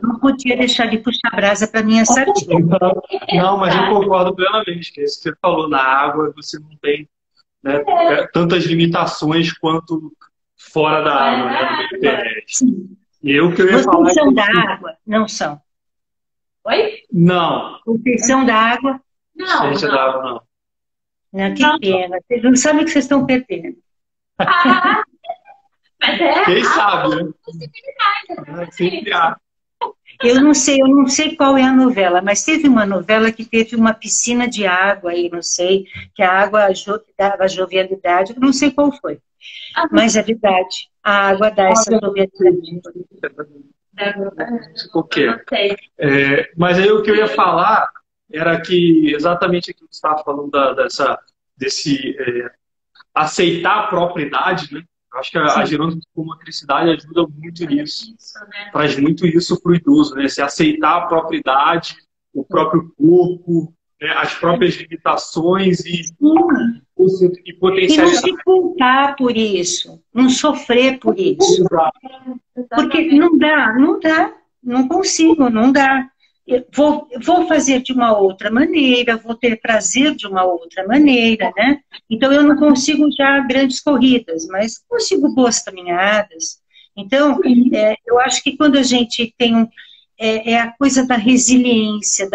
Não podia deixar de puxar brasa para minha sardinha. Não, mas eu concordo plenamente, que isso que você falou, na água você não tem, né, tantas limitações quanto fora da água, né, no meio terrestre. E eu que eu ia falar... Proteção da água, não são. Oi? Não. Proteção da água? Não. Ciência da água, não. Não, que pena. Vocês não sabem o que vocês estão perdendo. Mas é quem sabe, né? possibilidade. Sempre há. Eu não sei qual é a novela, mas teve uma novela que teve uma piscina de água aí, não sei, que a água dava jovialidade, não sei qual foi. Mas é verdade, a água dá essa jovialidade. O quê? Mas aí o que eu ia falar era que exatamente aquilo que você estava falando desse aceitar a própria idade, né? Eu acho que a gerontomotricidade ajuda muito nisso. Traz muito isso para o idoso, né? Se aceitar a própria idade, o próprio corpo, né? As próprias limitações e potencializar. E não se culpar por isso, não sofrer por isso. Porque não dá, não consigo, não dá. Eu vou fazer de uma outra maneira, vou ter prazer de uma outra maneira, né? Então, eu não consigo já grandes corridas, mas consigo boas caminhadas. Então, eu acho que quando a gente tem a coisa da resiliência,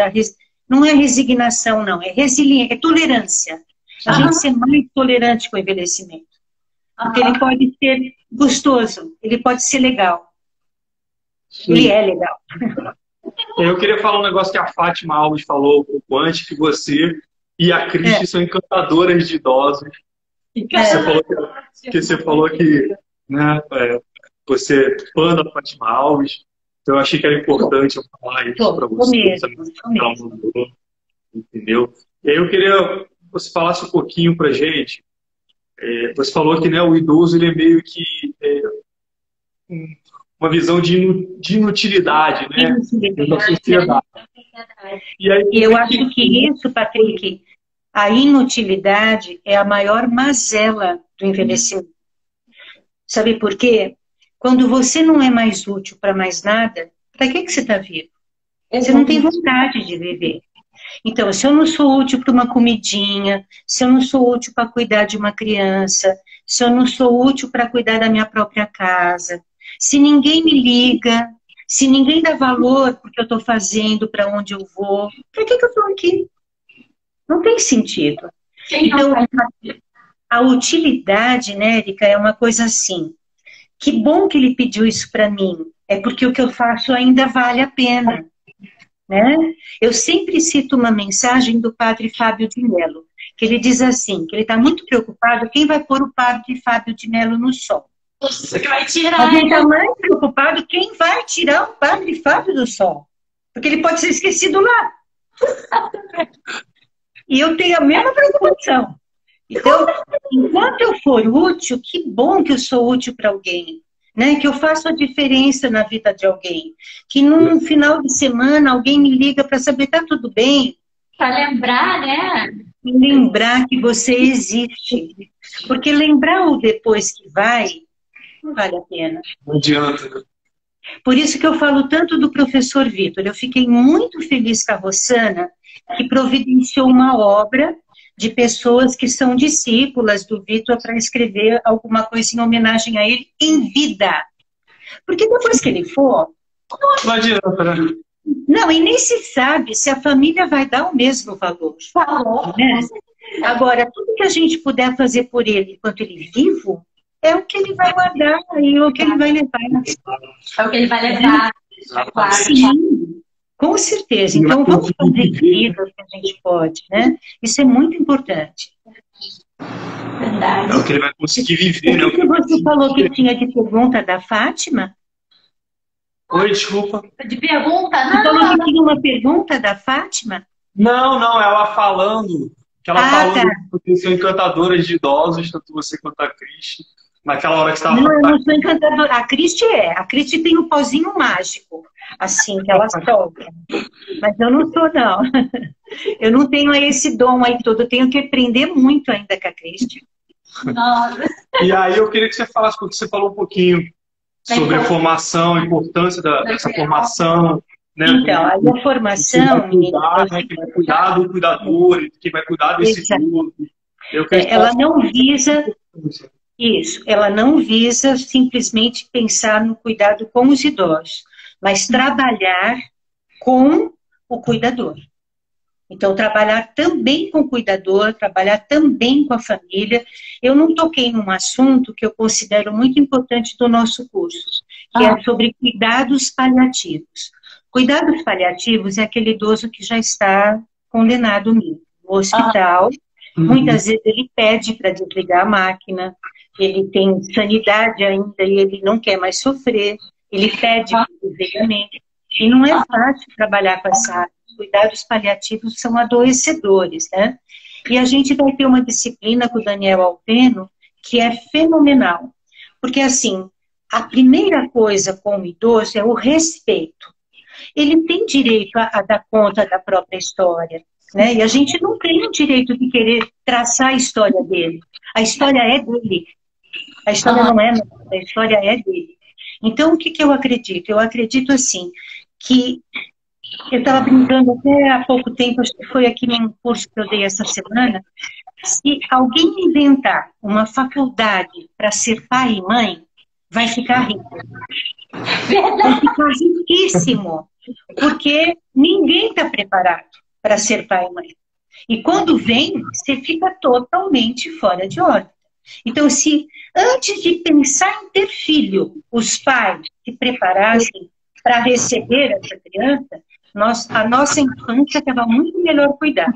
não é resignação, não, é resiliência, é tolerância. A gente ser mais tolerante com o envelhecimento. Porque ele pode ser gostoso, ele pode ser legal. Sim. Ele é legal. Eu queria falar um negócio que a Fátima Alves falou um pouco antes, que você e a Cristi são encantadoras de idosos. Você falou que né, você é fã da Fátima Alves. Então eu achei que era importante eu falar isso para você. Entendeu? E aí eu queria que você falasse um pouquinho para gente. Você falou que né, o idoso ele é meio que uma visão de inutilidade, né? Da sociedade. E aí, eu acho que isso, Patrick, a inutilidade é a maior mazela do envelhecimento. Sabe por quê? Quando você não é mais útil para mais nada, para que você está vivo? Você não tem vontade de viver. Então, se eu não sou útil para uma comidinha, se eu não sou útil para cuidar de uma criança, se eu não sou útil para cuidar da minha própria casa, se ninguém me liga, se ninguém dá valor porque eu estou fazendo, para onde eu vou, para que eu estou aqui? Não tem sentido. Então, a utilidade, né, Érica, é uma coisa assim. Que bom que ele pediu isso para mim. É porque o que eu faço ainda vale a pena. Né? Eu sempre cito uma mensagem do padre Fábio de Mello, que ele diz assim, que ele está muito preocupado quem vai pôr o padre Fábio de Mello no sol. Você que vai tirar. Mas ele está mais preocupado quem vai tirar o padre Fábio do sol. Porque ele pode ser esquecido lá. E eu tenho a mesma preocupação. Então, enquanto eu for útil, que bom que eu sou útil para alguém. Né, que eu faço a diferença na vida de alguém. Que num final de semana alguém me liga para saber, tá tudo bem? Para lembrar, né? E lembrar que você existe. Porque lembrar o depois que vai, não vale a pena. Não adianta. Por isso que eu falo tanto do professor Vitor. Eu fiquei muito feliz com a Rossana, que providenciou uma obra de pessoas que são discípulas do Vitor para escrever alguma coisa em homenagem a ele em vida. Porque depois que ele for... Não adianta, né? Não, e nem se sabe se a família vai dar o mesmo valor. Né? Agora, tudo que a gente puder fazer por ele enquanto ele é vivo, é o que ele vai guardar e o que ele vai levar. É o que ele vai levar. Claro. Sim. Com certeza. Então, vamos fazer vida o que a gente pode, né? Isso é muito importante. Verdade. É o que ele vai conseguir viver, O que você falou que tinha de pergunta da Fátima? Oi, desculpa. De pergunta? Você falou que tinha uma pergunta da Fátima? Não, ela falando. Que ela falando que são encantadoras de idosos, tanto você quanto a Cristi. Naquela hora que você estava falando. Não, eu não sou encantadora. A Cristi é. A Cristi tem um pozinho mágico. Assim, que ela solta. Mas eu não sou, não. Eu não tenho esse dom aí todo. Eu tenho que aprender muito ainda com a Cristi. Nossa. E aí eu queria que você falasse, porque você falou um pouquinho sobre a formação, a importância dessa formação. Né? Então, aí a formação... Quem vai cuidar do cuidador, quem vai cuidar desse idoso. Ela não visa... Isso, ela não visa simplesmente pensar no cuidado com os idosos, mas trabalhar com o cuidador. Então, trabalhar também com o cuidador, trabalhar também com a família. Eu não toquei num assunto que eu considero muito importante do nosso curso, que é sobre cuidados paliativos. Cuidados paliativos é aquele idoso que já está condenado no hospital. Muitas vezes ele pede para desligar a máquina, ele tem sanidade ainda e ele não quer mais sofrer, ele pede desligamento. E não é fácil trabalhar com essa área. Os cuidados paliativos são adoecedores, né? E a gente vai ter uma disciplina com o Daniel Alpeno que é fenomenal. Porque, assim, a primeira coisa com o idoso é o respeito. Ele tem direito a dar conta da própria história, né? E a gente não tem o direito de querer traçar a história dele. A história é dele. A história não é nossa, a história é dele. Então, o que eu acredito? Eu acredito, assim, que eu estava brincando até há pouco tempo, acho que foi aqui num curso que eu dei essa semana, se alguém inventar uma faculdade para ser pai e mãe, vai ficar rico. Vai ficar riquíssimo, porque ninguém está preparado para ser pai e mãe. E quando vem, você fica totalmente fora de ordem. Então, se antes de pensar em ter filho, os pais se preparassem para receber essa criança, a nossa infância estava muito melhor cuidada.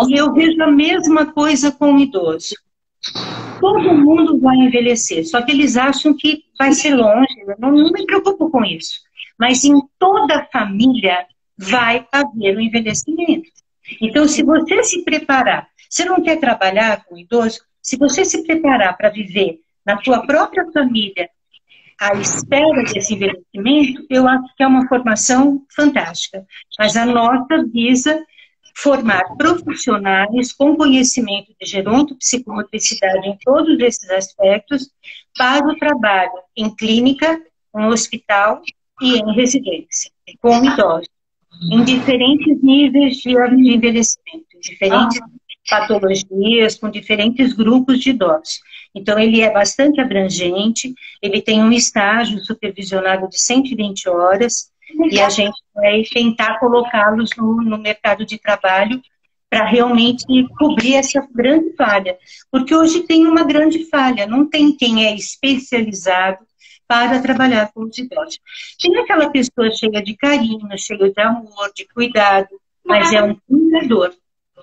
E eu vejo a mesma coisa com o idoso. Todo mundo vai envelhecer, só que eles acham que vai ser longe. Eu não me preocupo com isso. Mas em toda família vai haver um envelhecimento. Então, se você se preparar, você não quer trabalhar com o idoso, se você se preparar para viver na sua própria família à espera desse envelhecimento, eu acho que é uma formação fantástica. Mas a nossa visa formar profissionais com conhecimento de gerontopsicomotricidade em todos esses aspectos para o trabalho em clínica, em hospital e em residência, com idosos, em diferentes níveis de envelhecimento, em diferentes patologias, com diferentes grupos de idosos. Então, ele é bastante abrangente, ele tem um estágio supervisionado de 120 horas, e a gente vai tentar colocá-los no mercado de trabalho para realmente cobrir essa grande falha. Porque hoje tem uma grande falha, não tem quem é especializado para trabalhar com os idosos. Tem aquela pessoa cheia de carinho, cheia de amor, de cuidado, mas é um cuidador.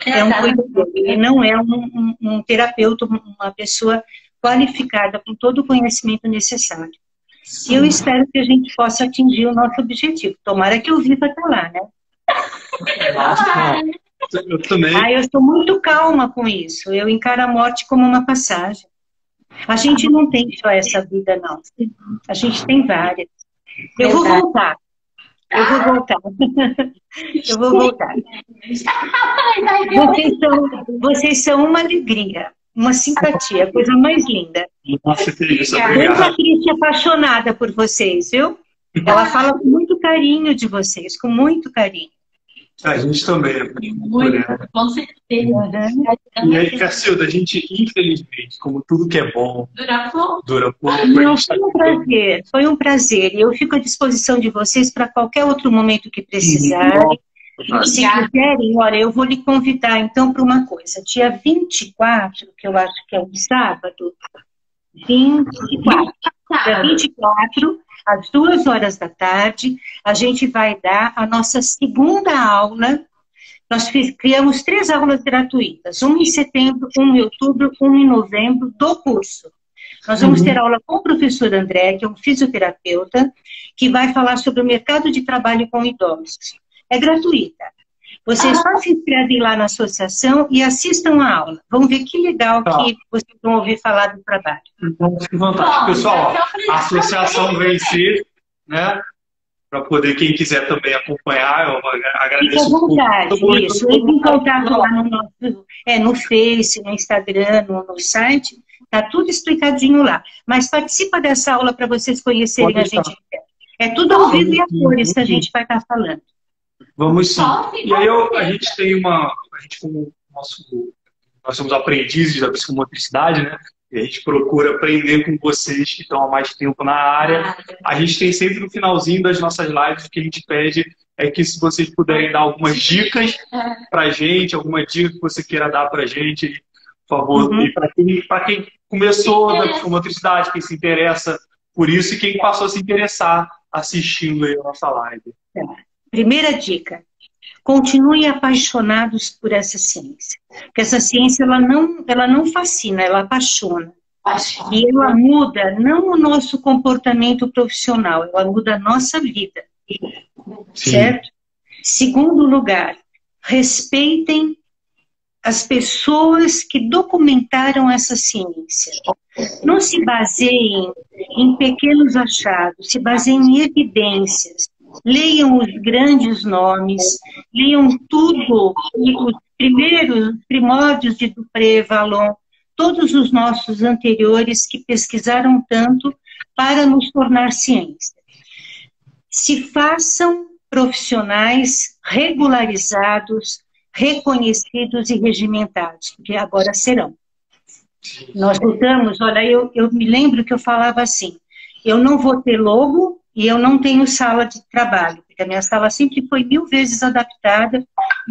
É um cuidador, ele não é um terapeuta, uma pessoa qualificada com todo o conhecimento necessário. E eu espero que a gente possa atingir o nosso objetivo. Tomara que eu viva até lá, né? Eu também. Eu estou muito calma com isso. Eu encaro a morte como uma passagem. A gente não tem só essa vida, não. A gente tem várias. Eu vou voltar. Eu vou voltar. Eu vou voltar. Vocês são uma alegria, uma simpatia, a coisa mais linda. Nossa, que isso, a Patrícia é apaixonada por vocês, viu? Ela fala com muito carinho de vocês, com muito carinho. A gente também. Muito, com certeza. E aí, Cacilda, a gente, infelizmente, como tudo que é bom, dura pouco. Não, foi um prazer, foi um prazer. E eu fico à disposição de vocês para qualquer outro momento que precisarem. Se quiserem, olha, eu vou lhe convidar, então, para uma coisa. Dia 24, que eu acho que é um sábado, 24. Dia 24, às 2 horas da tarde, a gente vai dar a nossa segunda aula. Nós criamos 3 aulas gratuitas, uma em setembro, uma em outubro, uma em novembro, do curso. Nós vamos ter aula com o professor André, que é um fisioterapeuta, que vai falar sobre o mercado de trabalho com idosos. É gratuita. Vocês só se inscrevem lá na associação e assistam a aula. Vão ver que legal que vocês vão ouvir falar do trabalho. Então, que fantástico. Pessoal, a associação Vencer, né? Para poder, quem quiser também acompanhar, eu agradeço. Fique à vontade, isso. Entre em contato lá no Face, no Instagram, no site. Está tudo explicadinho lá. Mas participa dessa aula para vocês conhecerem a gente. É tudo ao vivo e a cores que a gente vai estar falando. Vamos sim. E aí a gente tem nós somos aprendizes da psicomotricidade, né? E a gente procura aprender com vocês que estão há mais tempo na área. A gente tem sempre no finalzinho das nossas lives, o que a gente pede é que se vocês puderem dar algumas dicas pra gente, alguma dica que você queira dar pra gente, por favor. E para quem começou da psicomotricidade, quem se interessa por isso e quem passou a se interessar assistindo aí a nossa live. Primeira dica, continuem apaixonados por essa ciência. Porque essa ciência, ela não fascina, ela apaixona. E ela muda não o nosso comportamento profissional, ela muda a nossa vida. Sim. Certo? Segundo lugar, respeitem as pessoas que documentaram essa ciência. Não se baseiem em pequenos achados, se baseiem em evidências. Leiam os grandes nomes, leiam tudo, os primórdios de Dupré, Vallon, todos os nossos anteriores que pesquisaram tanto para nos tornar ciência. Se façam profissionais regularizados, reconhecidos e regimentados, porque agora serão. Nós lutamos, olha, eu me lembro que eu falava assim, eu não vou ter logo e eu não tenho sala de trabalho, porque a minha sala sempre foi 1000 vezes adaptada,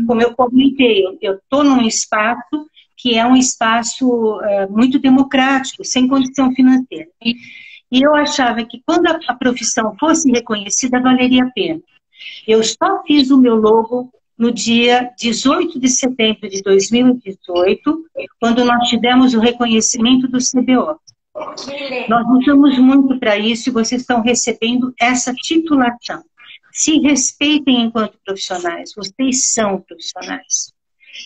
como eu comentei, eu estou num espaço que é um espaço muito democrático, sem condição financeira. E eu achava que quando a profissão fosse reconhecida, valeria a pena. Eu só fiz o meu logo no dia 18 de setembro de 2018, quando nós tivemos o reconhecimento do CBO. Nós lutamos muito para isso e vocês estão recebendo essa titulação. Se respeitem enquanto profissionais, vocês são profissionais.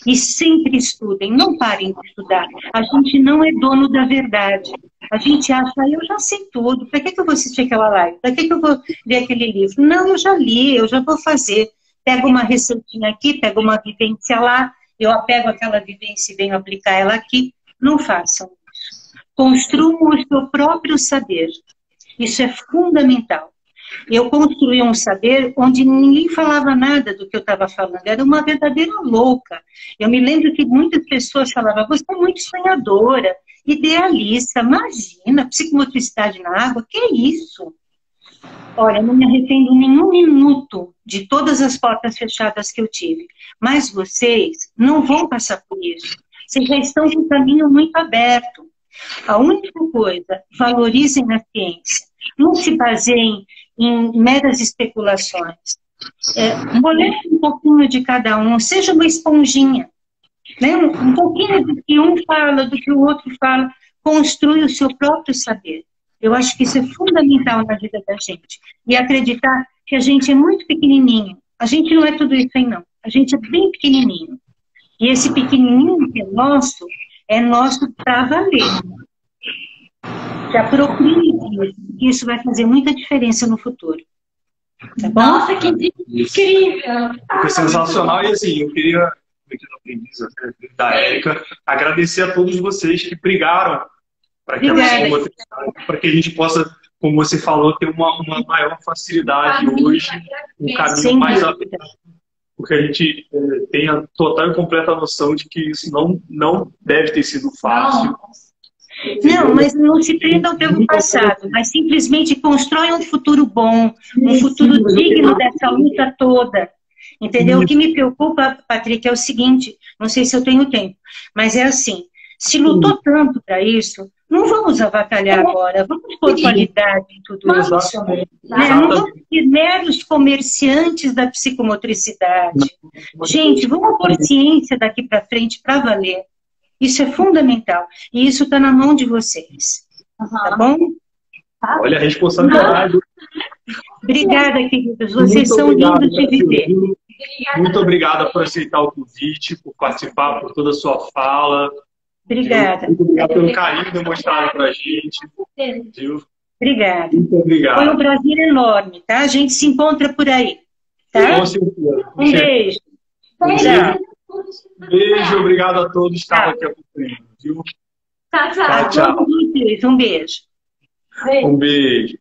E sempre estudem, não parem de estudar. A gente não é dono da verdade. A gente acha, eu já sei tudo, para que eu vou assistir aquela live? Para que eu vou ler aquele livro? Não, eu já li, eu já vou fazer. Pego uma receitinha aqui, pego uma vivência lá, eu pego aquela vivência e venho aplicar ela aqui. Não façam isso. Construam o seu próprio saber. Isso é fundamental. Eu construí um saber onde ninguém falava nada do que eu estava falando. Era uma verdadeira louca. Eu me lembro que muitas pessoas falavam, você é muito sonhadora, idealista, imagina, psicomotricidade na água, que é isso? Olha, eu não me arrependo nenhum minuto de todas as portas fechadas que eu tive. Mas vocês não vão passar por isso. Vocês já estão com o caminho muito aberto. A única coisa, valorizem a ciência. Não se baseiem em meras especulações. Moleste um pouquinho de cada um, seja uma esponjinha. Né? Um pouquinho do que um fala, do que o outro fala. Construi o seu próprio saber. Eu acho que isso é fundamental na vida da gente. E acreditar que a gente é muito pequenininho. A gente não é tudo isso aí, não. A gente é bem pequenininho. E esse pequenininho que é nosso para valer. Se aproprie disso, que isso vai fazer muita diferença no futuro. Tá bom? Nossa, que incrível! Foi sensacional. E assim, eu queria, da Érica, agradecer a todos vocês que brigaram para que a gente possa, como você falou, ter uma maior facilidade hoje, um caminho mais aberto, porque a gente tem a total e completa noção de que isso não deve ter sido fácil. Não, mas não se prendam pelo passado, mas simplesmente constroem um futuro bom, um futuro digno dessa luta toda. Entendeu? O que me preocupa, Patrick, é o seguinte, não sei se eu tenho tempo, mas é assim, se lutou tanto para isso, não vamos avacalhar agora, vamos pôr qualidade em tudo isso. Né? Não vamos ser meros comerciantes da psicomotricidade. Gente, vamos pôr ciência daqui para frente para valer. Isso é fundamental. E isso está na mão de vocês. Tá bom? Olha a responsabilidade. Obrigada, queridos. Vocês são lindos de viver. Muito obrigada por aceitar o convite, por participar, por toda a sua fala. Obrigada. Muito obrigado pelo carinho demonstrado para a gente. Obrigada. Muito obrigado. Foi um prazer enorme, tá? A gente se encontra por aí. Tá? Com certeza. Um beijo. Tchau. Beijo, obrigado a todos que estavam aqui acompanhando. Viu? Tchau, tchau. Um beijo. Um beijo.